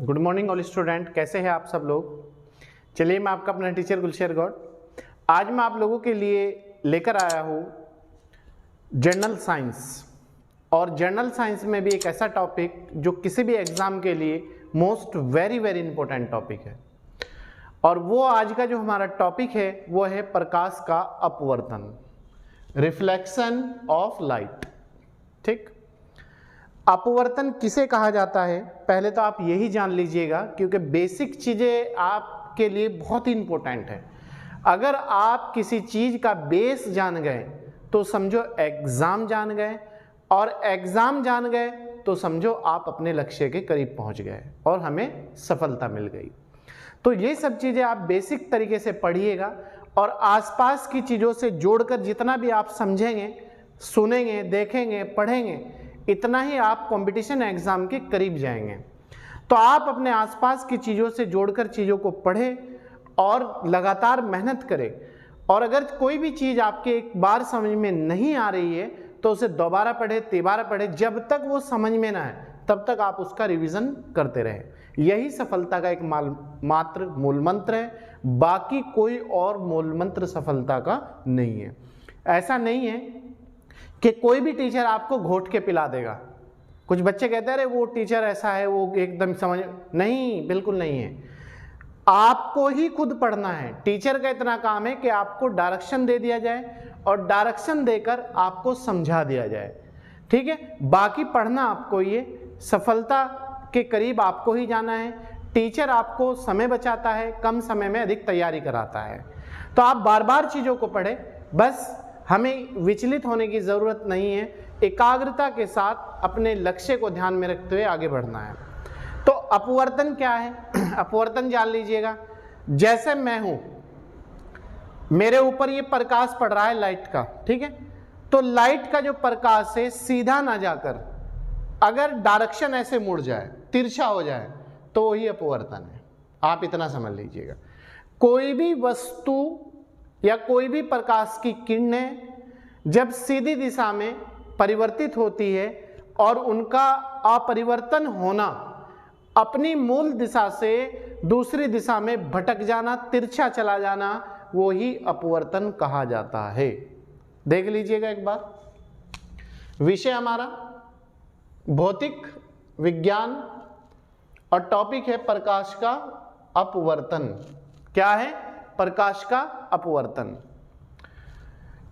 Good morning all student, कैसे हैं आप सब लोग। चलिए, मैं आपका अपना टीचर गुलशेर गौड़। आज मैं आप लोगों के लिए लेकर आया हूँ जनरल साइंस, और जनरल साइंस में भी एक ऐसा टॉपिक जो किसी भी एग्ज़ाम के लिए most very very important topic है। और वो आज का जो हमारा टॉपिक है वो है प्रकाश का अपवर्तन, रिफ्लेक्शन ऑफ लाइट। ठीक, अपवर्तन किसे कहा जाता है पहले तो आप यही जान लीजिएगा, क्योंकि बेसिक चीज़ें आपके लिए बहुत ही इंपॉर्टेंट है। अगर आप किसी चीज़ का बेस जान गए तो समझो एग्ज़ाम जान गए, और एग्ज़ाम जान गए तो समझो आप अपने लक्ष्य के करीब पहुंच गए और हमें सफलता मिल गई। तो ये सब चीज़ें आप बेसिक तरीके से पढ़िएगा, और आसपास की चीज़ों से जोड़कर जितना भी आप समझेंगे, सुनेंगे, देखेंगे, पढ़ेंगे, इतना ही आप कंपटीशन एग्ज़ाम के करीब जाएंगे। तो आप अपने आसपास की चीज़ों से जोड़कर चीज़ों को पढ़ें और लगातार मेहनत करें। और अगर कोई भी चीज़ आपके एक बार समझ में नहीं आ रही है तो उसे दोबारा पढ़े, तिबारा पढ़े, जब तक वो समझ में ना आए तब तक आप उसका रिवीजन करते रहें। यही सफलता का एक मात्र मूल मंत्र है, बाकी कोई और मूल मंत्र सफलता का नहीं है। ऐसा नहीं है कि कोई भी टीचर आपको घोट के पिला देगा। कुछ बच्चे कहते हैं अरे वो टीचर ऐसा है, वो एकदम समझ नहीं, बिल्कुल नहीं है। आपको ही खुद पढ़ना है। टीचर का इतना काम है कि आपको डायरेक्शन दे दिया जाए और डायरेक्शन देकर आपको समझा दिया जाए। ठीक है, बाकी पढ़ना आपको, ये सफलता के करीब आपको ही जाना है। टीचर आपको समय बचाता है, कम समय में अधिक तैयारी कराता है। तो आप बार बार चीज़ों को पढ़ें, बस हमें विचलित होने की ज़रूरत नहीं है। एकाग्रता के साथ अपने लक्ष्य को ध्यान में रखते हुए आगे बढ़ना है। तो अपवर्तन क्या है? अपवर्तन जान लीजिएगा। जैसे मैं हूं, मेरे ऊपर ये प्रकाश पड़ रहा है लाइट का, ठीक है, तो लाइट का जो प्रकाश है सीधा ना जाकर अगर डायरेक्शन ऐसे मुड़ जाए, तिरछा हो जाए, तो वही अपवर्तन है। आप इतना समझ लीजिएगा। कोई भी वस्तु या कोई भी प्रकाश की किरणें जब सीधी दिशा में परिवर्तित होती है और उनका अपरिवर्तन होना, अपनी मूल दिशा से दूसरी दिशा में भटक जाना, तिरछा चला जाना, वो ही अपवर्तन कहा जाता है। देख लीजिएगा एक बार। विषय हमारा भौतिक विज्ञान और टॉपिक है प्रकाश का अपवर्तन। क्या है? प्रकाश का अपवर्तन।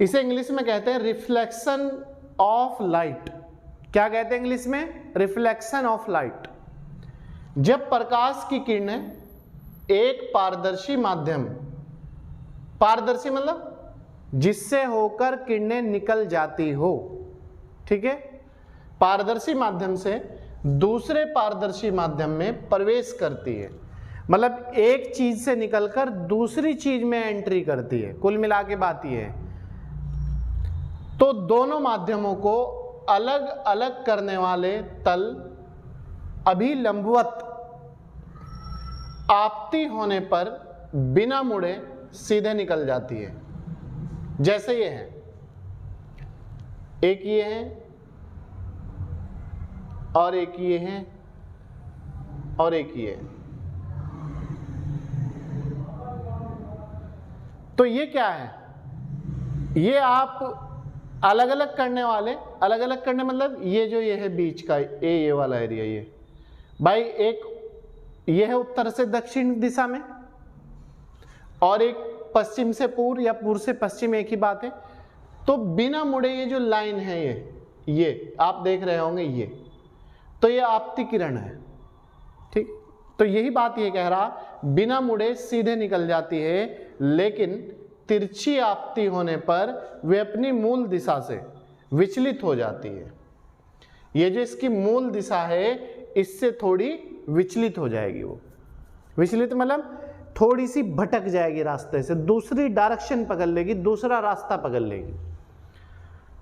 इसे इंग्लिश में कहते हैं रिफ्लेक्शन ऑफ लाइट। क्या कहते हैं इंग्लिश में? Reflection of light. जब प्रकाश की किरणें एक पारदर्शी माध्यम, पारदर्शी मतलब जिससे होकर किरणें निकल जाती हो, ठीक है, पारदर्शी माध्यम से दूसरे पारदर्शी माध्यम में प्रवेश करती है, मतलब एक चीज से निकलकर दूसरी चीज में एंट्री करती है। कुल मिला के बात यह है। तो दोनों माध्यमों को अलग अलग करने वाले तल अभिलंबवत आपती होने पर बिना मुड़े सीधे निकल जाती है। जैसे ये है, एक ये है और एक ये है और एक ये है। तो ये क्या है? ये आप अलग अलग करने वाले, अलग अलग करने मतलब ये जो ये है बीच का ये वाला एरिया, ये भाई एक ये है उत्तर से दक्षिण दिशा में, और एक पश्चिम से पूर्व या पूर्व से पश्चिम, एक ही बात है। तो बिना मुड़े ये जो लाइन है, ये आप देख रहे होंगे, ये तो ये आपती किरण है। ठीक, तो यही बात ये कह रहा, बिना मुड़े सीधे निकल जाती है, लेकिन तिरछी आपती होने पर वे अपनी मूल दिशा से विचलित हो जाती है। ये जो इसकी मूल दिशा है इससे थोड़ी विचलित हो जाएगी। वो विचलित मतलब थोड़ी सी भटक जाएगी रास्ते से, दूसरी डायरेक्शन पकड़ लेगी, दूसरा रास्ता पकड़ लेगी,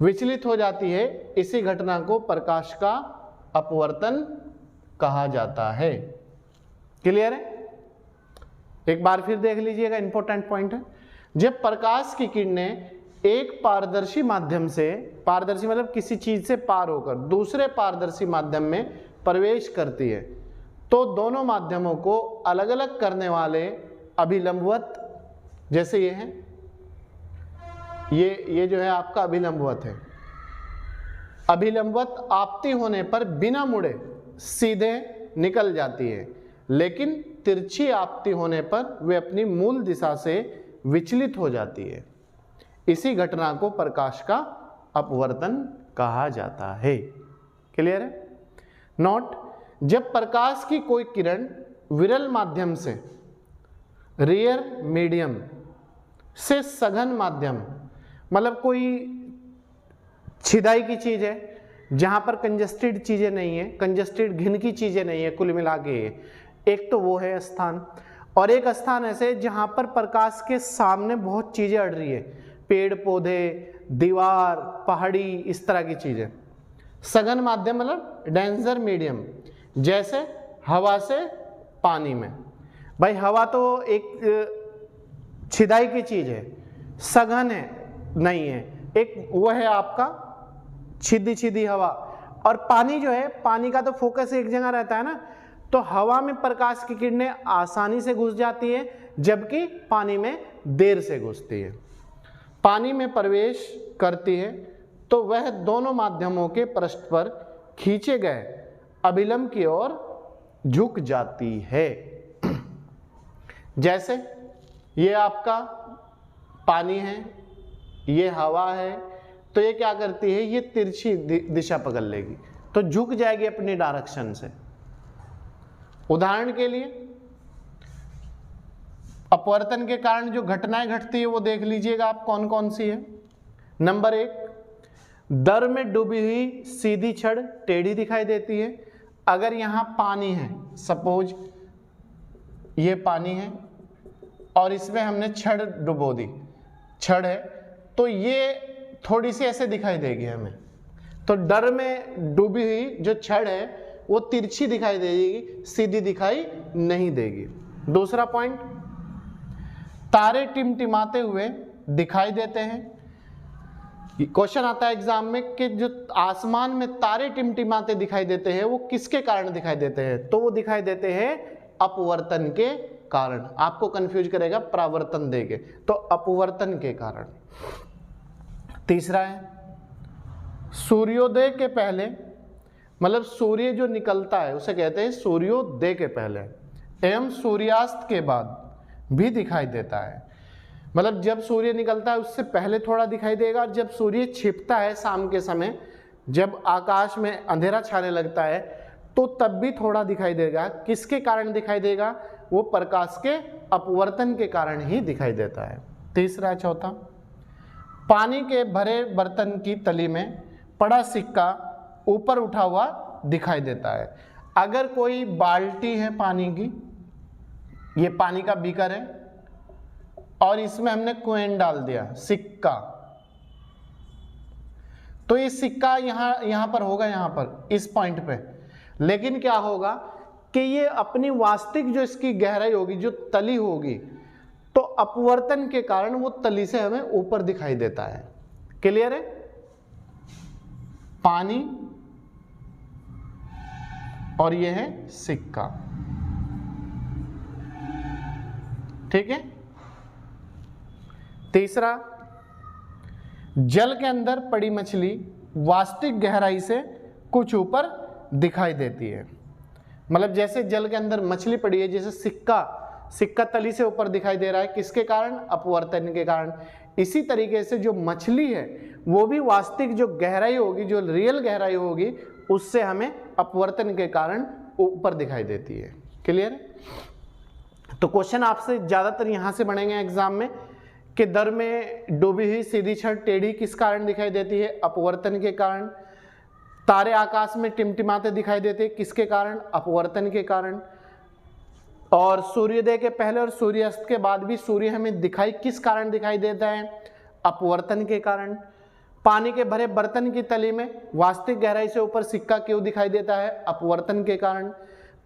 विचलित हो जाती है। इसी घटना को प्रकाश का अपवर्तन कहा जाता है। क्लियर है? एक बार फिर देख लीजिएगा, इंपॉर्टेंट पॉइंट है। जब प्रकाश की किरणें एक पारदर्शी माध्यम से, पारदर्शी मतलब किसी चीज से पार होकर दूसरे पारदर्शी माध्यम में प्रवेश करती है, तो दोनों माध्यमों को अलग अलग करने वाले अभिलंबवत, जैसे ये है, ये जो है आपका अभिलंबवत है, अभिलंबवत आपती होने पर बिना मुड़े सीधे निकल जाती है, लेकिन तिरछी आपती होने पर वे अपनी मूल दिशा से विचलित हो जाती है। इसी घटना को प्रकाश का अपवर्तन कहा जाता है। क्लियर है? नोट, जब प्रकाश की कोई किरण विरल माध्यम से, रेयर मीडियम से सघन माध्यम, मतलब कोई छिदाई की चीज है जहां पर कंजस्टेड चीजें नहीं है, कंजस्टेड घिन की चीजें नहीं है, कुल मिला के एक तो वो है स्थान, और एक स्थान ऐसे जहां पर प्रकाश के सामने बहुत चीजें अड़ रही है, पेड़ पौधे, दीवार, पहाड़ी, इस तरह की चीजें। सघन माध्यम मतलब डेंसर मीडियम, जैसे हवा से पानी में। भाई हवा तो एक छिदाई की चीज है, सघन है नहीं है, एक वो है आपका छिदी छिदी हवा। और पानी जो है, पानी का तो फोकस एक जगह रहता है ना, तो हवा में प्रकाश की किरणें आसानी से घुस जाती है, जबकि पानी में देर से घुसती है। पानी में प्रवेश करती है तो वह दोनों माध्यमों के पृष्ठ पर खींचे गए अभिलंब की ओर झुक जाती है। जैसे ये आपका पानी है, ये हवा है, तो ये क्या करती है, ये तिरछी दिशा पकड़ लेगी तो झुक जाएगी अपनी डायरेक्शन से। उदाहरण के लिए अपवर्तन के कारण जो घटनाएं घटती है वो देख लीजिएगा आप कौन कौन सी है। नंबर 1, दर में डूबी हुई सीधी छड़ टेढ़ी दिखाई देती है। अगर यहां पानी है, सपोज ये पानी है और इसमें हमने छड़ डुबो दी, छड़ है, तो ये थोड़ी सी ऐसे दिखाई देगी हमें, तो डर में डूबी हुई जो छड़ है वो तिरछी दिखाई देगी, सीधी दिखाई नहीं देगी। दूसरा पॉइंट, तारे टिमटिमाते हुए दिखाई देते हैं। क्वेश्चन आता है एग्जाम में कि जो आसमान में तारे टिमटिमाते दिखाई देते हैं वो किसके कारण दिखाई देते हैं, तो वो दिखाई देते हैं अपवर्तन के कारण। आपको कंफ्यूज करेगा परावर्तन देके, तो अपवर्तन के कारण। तीसरा है, सूर्योदय के पहले, मतलब सूर्य जो निकलता है उसे कहते हैं सूर्योदय के पहले, एवं सूर्यास्त के बाद भी दिखाई देता है। मतलब जब सूर्य निकलता है उससे पहले थोड़ा दिखाई देगा, और जब सूर्य छिपता है शाम के समय, जब आकाश में अंधेरा छाने लगता है, तो तब भी थोड़ा दिखाई देगा। किसके कारण दिखाई देगा, वो प्रकाश के अपवर्तन के कारण ही दिखाई देता है। तीसरा, चौथा, पानी के भरे बर्तन की तली में पड़ा सिक्का ऊपर उठा हुआ दिखाई देता है। अगर कोई बाल्टी है पानी की, ये पानी का बीकर है और इसमें हमने कॉइन डाल दिया, सिक्का, तो ये सिक्का यहां पर होगा, यहां पर इस पॉइंट पे, लेकिन क्या होगा कि ये अपनी वास्तविक जो इसकी गहराई होगी, जो तली होगी, तो अपवर्तन के कारण वो तली से हमें ऊपर दिखाई देता है। क्लियर है? पानी और ये है सिक्का, ठीक है। तीसरा, जल के अंदर पड़ी मछली वास्तविक गहराई से कुछ ऊपर दिखाई देती है। मतलब जैसे जल के अंदर मछली पड़ी है, जैसे सिक्का तली से ऊपर दिखाई दे रहा है, किसके कारण, अपवर्तन के कारण। इसी तरीके से जो मछली है वो भी वास्तविक जो गहराई होगी, जो रियल गहराई होगी, उससे हमें अपवर्तन के कारण ऊपर दिखाई देती है। क्लियर? तो क्वेश्चन आपसे ज्यादातर यहां से बनेंगे एग्जाम में कि दर में डूबी हुई सीधी छड़ टेढ़ी किस कारण दिखाई देती है, अपवर्तन के कारण। तारे आकाश में टिमटिमाते दिखाई देते हैं, किसके कारण, अपवर्तन के कारण। और सूर्योदय के पहले और सूर्यास्त के बाद भी सूर्य हमें दिखाई किस कारण दिखाई देता है, अपवर्तन के कारण। पानी के भरे बर्तन की तली में वास्तविक गहराई से ऊपर सिक्का क्यों दिखाई देता है, अपवर्तन के कारण।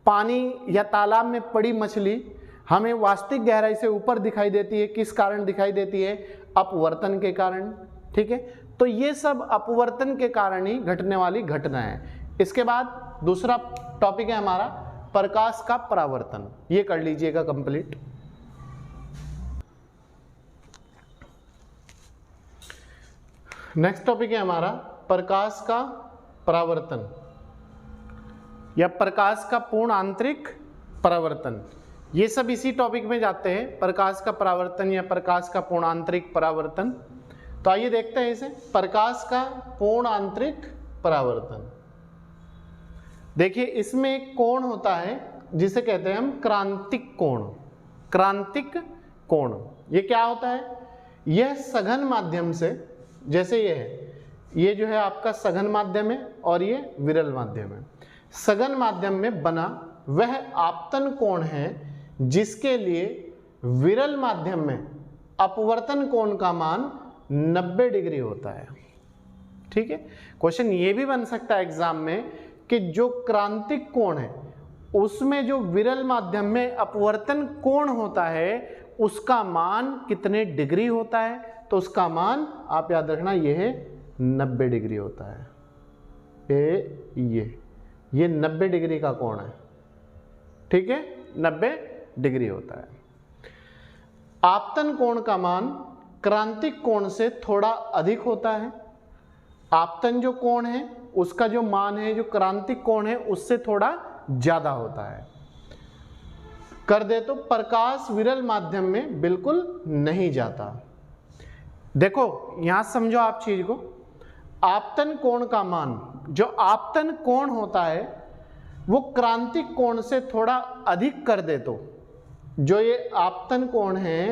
पानी या तालाब में पड़ी मछली हमें वास्तविक गहराई से ऊपर दिखाई देती है, किस कारण दिखाई देती है, अपवर्तन के कारण। ठीक है, तो ये सब अपवर्तन के कारण ही घटने वाली घटना है। इसके बाद दूसरा टॉपिक है हमारा प्रकाश का परावर्तन, ये कर लीजिएगा कंप्लीट। नेक्स्ट टॉपिक है हमारा प्रकाश का परावर्तन या प्रकाश का पूर्ण आंतरिक परावर्तन। ये सब इसी टॉपिक में जाते हैं, प्रकाश का परावर्तन या प्रकाश का पूर्ण आंतरिक परावर्तन। तो आइए देखते हैं इसे। प्रकाश का पूर्ण आंतरिक परावर्तन, देखिए इसमें एक कोण होता है जिसे कहते हैं हम क्रांतिक कोण। क्रांतिक कोण ये क्या होता है? यह सघन माध्यम से, जैसे ये है, ये जो है आपका सघन माध्यम है और ये विरल माध्यम है। सघन माध्यम में बना वह आपतन कोण है जिसके लिए विरल माध्यम में अपवर्तन कोण का मान 90 डिग्री होता है। ठीक है, क्वेश्चन ये भी बन सकता है एग्जाम में कि जो क्रांतिक कोण है उसमें जो विरल माध्यम में अपवर्तन कोण होता है उसका मान कितने डिग्री होता है? तो उसका मान आप याद रखना ये है 90 डिग्री होता है। ये 90 डिग्री का कोण है। ठीक है, 90 डिग्री होता है। आपतन कोण का मान क्रांतिक कोण से थोड़ा अधिक होता है। आपतन जो कोण है उसका जो मान है, जो क्रांतिक कोण है, उससे थोड़ा ज्यादा होता है। कर दे तो प्रकाश विरल माध्यम में बिल्कुल नहीं जाता। देखो यहां समझो आप चीज को, आपतन कोण का मान, जो आपतन कोण होता है वो क्रांतिक कोण से थोड़ा अधिक कर दे तो जो ये आपतन कोण है,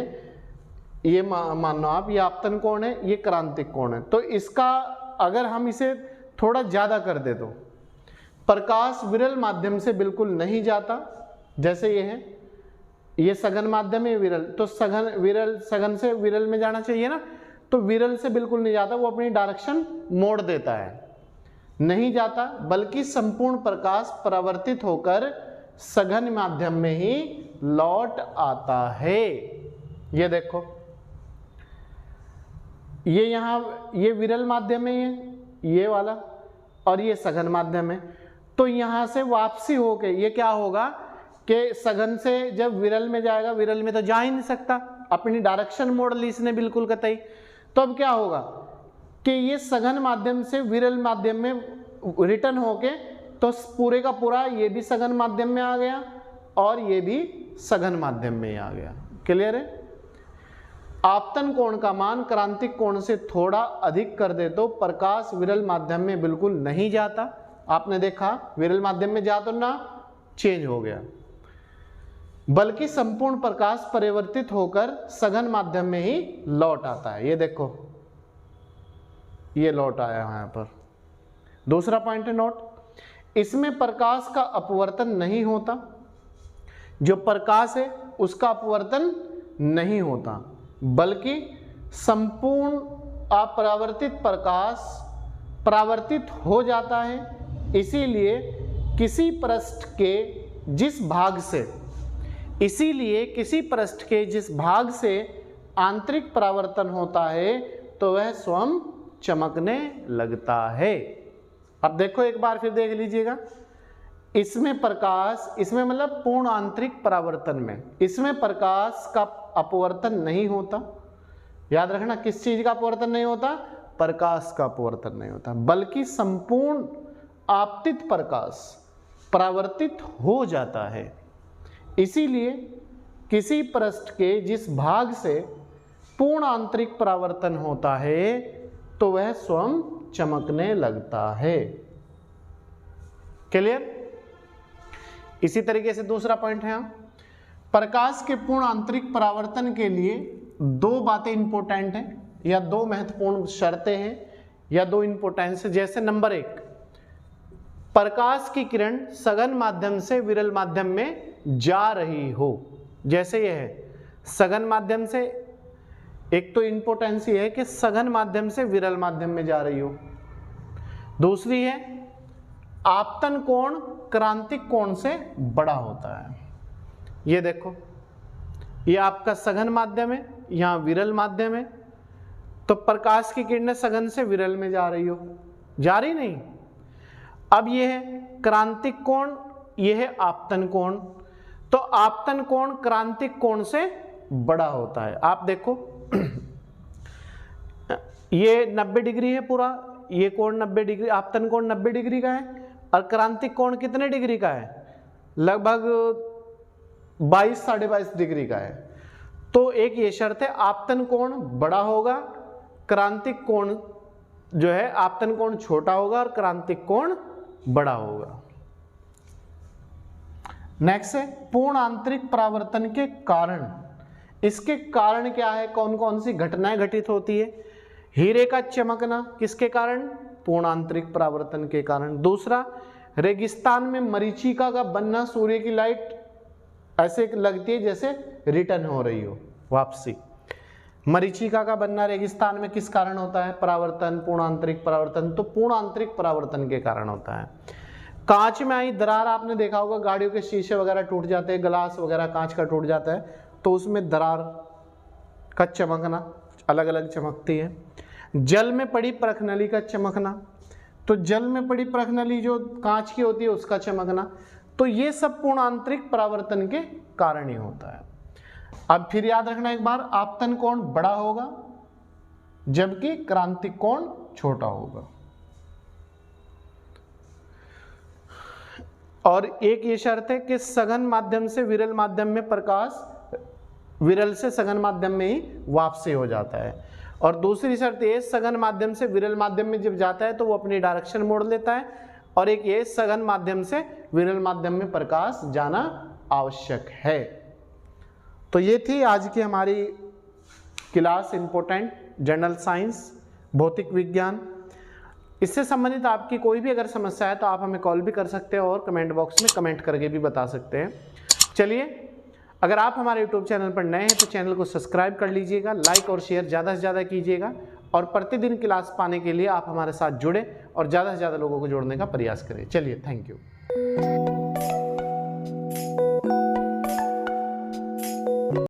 ये मान लो आप, ये आपतन कोण है, ये क्रांतिक कोण है, तो इसका अगर हम इसे थोड़ा ज्यादा कर दे तो प्रकाश विरल माध्यम से बिल्कुल नहीं जाता। जैसे ये है, ये सघन माध्यम है विरल, तो सघन से विरल में जाना चाहिए ना, तो विरल से बिल्कुल नहीं जाता, वो अपनी डायरेक्शन मोड़ देता है, नहीं जाता, बल्कि संपूर्ण प्रकाश परावर्तित होकर सघन माध्यम में ही लौट आता है। ये देखो, ये यहां, ये विरल माध्यम है, ये वाला, और ये सघन माध्यम है। तो यहां से वापसी होके ये क्या होगा कि सघन से जब विरल में जाएगा, विरल में तो जा ही नहीं सकता, अपनी डायरेक्शन मोड़ ली इसने बिल्कुल कतई। तो अब क्या होगा कि ये सघन माध्यम से विरल माध्यम में रिटर्न होके, तो पूरे का पूरा ये भी सघन माध्यम में आ गया और ये भी सघन माध्यम में आ गया। क्लियर है? आपतन कोण का मान क्रांतिक कोण से थोड़ा अधिक कर दे तो प्रकाश विरल माध्यम में बिल्कुल नहीं जाता। आपने देखा विरल माध्यम में जा तो ना चेंज हो गया, बल्कि संपूर्ण प्रकाश परिवर्तित होकर सघन माध्यम में ही लौट आता है। ये देखो, ये लौट आया यहां पर। दूसरा पॉइंट है नोट, इसमें प्रकाश का अपवर्तन नहीं होता। जो प्रकाश है उसका अपवर्तन नहीं होता, बल्कि संपूर्ण अपरावर्तित प्रकाश परावर्तित हो जाता है। इसीलिए किसी पृष्ठ के जिस भाग से आंतरिक परावर्तन होता है तो वह स्वयं चमकने लगता है। अब देखो एक बार फिर देख लीजिएगा, इसमें प्रकाश, इसमें मतलब पूर्ण आंतरिक परावर्तन में, इसमें प्रकाश का अपवर्तन नहीं होता। याद रखना, किस चीज का अपवर्तन नहीं होता? प्रकाश का अपवर्तन नहीं होता, बल्कि संपूर्ण आपतित प्रकाश परावर्तित हो जाता है। इसीलिए किसी पृष्ठ के जिस भाग से पूर्ण आंतरिक परावर्तन होता है तो वह स्वयं चमकने लगता है। क्लियर? इसी तरीके से दूसरा पॉइंट है, प्रकाश के पूर्ण आंतरिक परावर्तन के लिए दो बातें इंपॉर्टेंट हैं, या दो महत्वपूर्ण शर्तें हैं, या दो इंपॉर्टेंस है। जैसे नंबर 1, प्रकाश की किरण सघन माध्यम से विरल माध्यम में जा रही हो। जैसे यह है सघन माध्यम से, एक तो इंपॉर्टेंस ये है कि सघन माध्यम से विरल माध्यम में जा रही हो। दूसरी है आपतन कोण क्रांतिक कोण से बड़ा होता है। ये देखो, ये आपका सघन माध्यम है, यहां विरल माध्यम है, तो प्रकाश की किरणें सघन से विरल में जा रही हो, जा रही नहीं। अब ये है क्रांतिक कोण ये है आपतन कोण। तो आपतन कोण क्रांतिक कोण से बड़ा होता है। आप देखो ये 90 डिग्री है पूरा, ये कोण 90 डिग्री, आपतन कोण 90 डिग्री का है, और क्रांतिक कोण कितने डिग्री का है? लगभग 22 साढ़े 22 डिग्री का है। तो एक ये शर्त है, आपतन कोण बड़ा होगा, क्रांतिक कोण जो है आपतन कोण छोटा होगा और क्रांतिक कोण बड़ा होगा। नेक्स्ट है पूर्ण आंतरिक परावर्तन के कारण। इसके कारण क्या है, कौन कौन सी घटनाएं घटित होती है? हीरे का चमकना किसके कारण? पूर्ण आंतरिक परावर्तन के कारण। दूसरा, रेगिस्तान में मरीचिका का बनना, सूर्य की लाइट ऐसे लगती है जैसे रिटर्न हो रही हो, वापसी। मरीचिका का बनना रेगिस्तान में किस कारण होता है? परावर्तन, पूर्ण आंतरिक परावर्तन। तो पूर्ण आंतरिक परावर्तन के कारण होता है। कांच में आई दरार, आपने देखा होगा गाड़ियों के शीशे वगैरह टूट जाते हैं, ग्लास वगैरह कांच का टूट जाता है, तो उसमें दरार का चमकना, अलग अलग चमकती है। जल में पड़ी परखनली का चमकना, तो जल में पड़ी परखनली जो कांच की होती है उसका चमकना, तो ये सब पूर्ण आंतरिक परावर्तन के कारण ही होता है। अब फिर याद रखना एक बार, आपतन कोण बड़ा होगा जबकि क्रांतिक कोण छोटा होगा। और एक ये शर्त है कि सघन माध्यम से विरल माध्यम में प्रकाश, विरल से सघन माध्यम में ही वापसी हो जाता है। और दूसरी शर्त ये, सघन माध्यम से विरल माध्यम में जब जाता है तो वो अपनी डायरेक्शन मोड़ लेता है। और एक ये, सघन माध्यम से विरल माध्यम में प्रकाश जाना आवश्यक है। तो ये थी आज की हमारी क्लास, इंपॉर्टेंट जनरल साइंस, भौतिक विज्ञान। इससे संबंधित आपकी कोई भी अगर समस्या है तो आप हमें कॉल भी कर सकते हैं और कमेंट बॉक्स में कमेंट करके भी बता सकते हैं। चलिए, अगर आप हमारे यूट्यूब चैनल पर नए हैं तो चैनल को सब्सक्राइब कर लीजिएगा, लाइक और शेयर ज़्यादा से ज़्यादा कीजिएगा, और प्रतिदिन क्लास पाने के लिए आप हमारे साथ जुड़े और ज़्यादा से ज़्यादा लोगों को जोड़ने का प्रयास करें। चलिए, थैंक यू।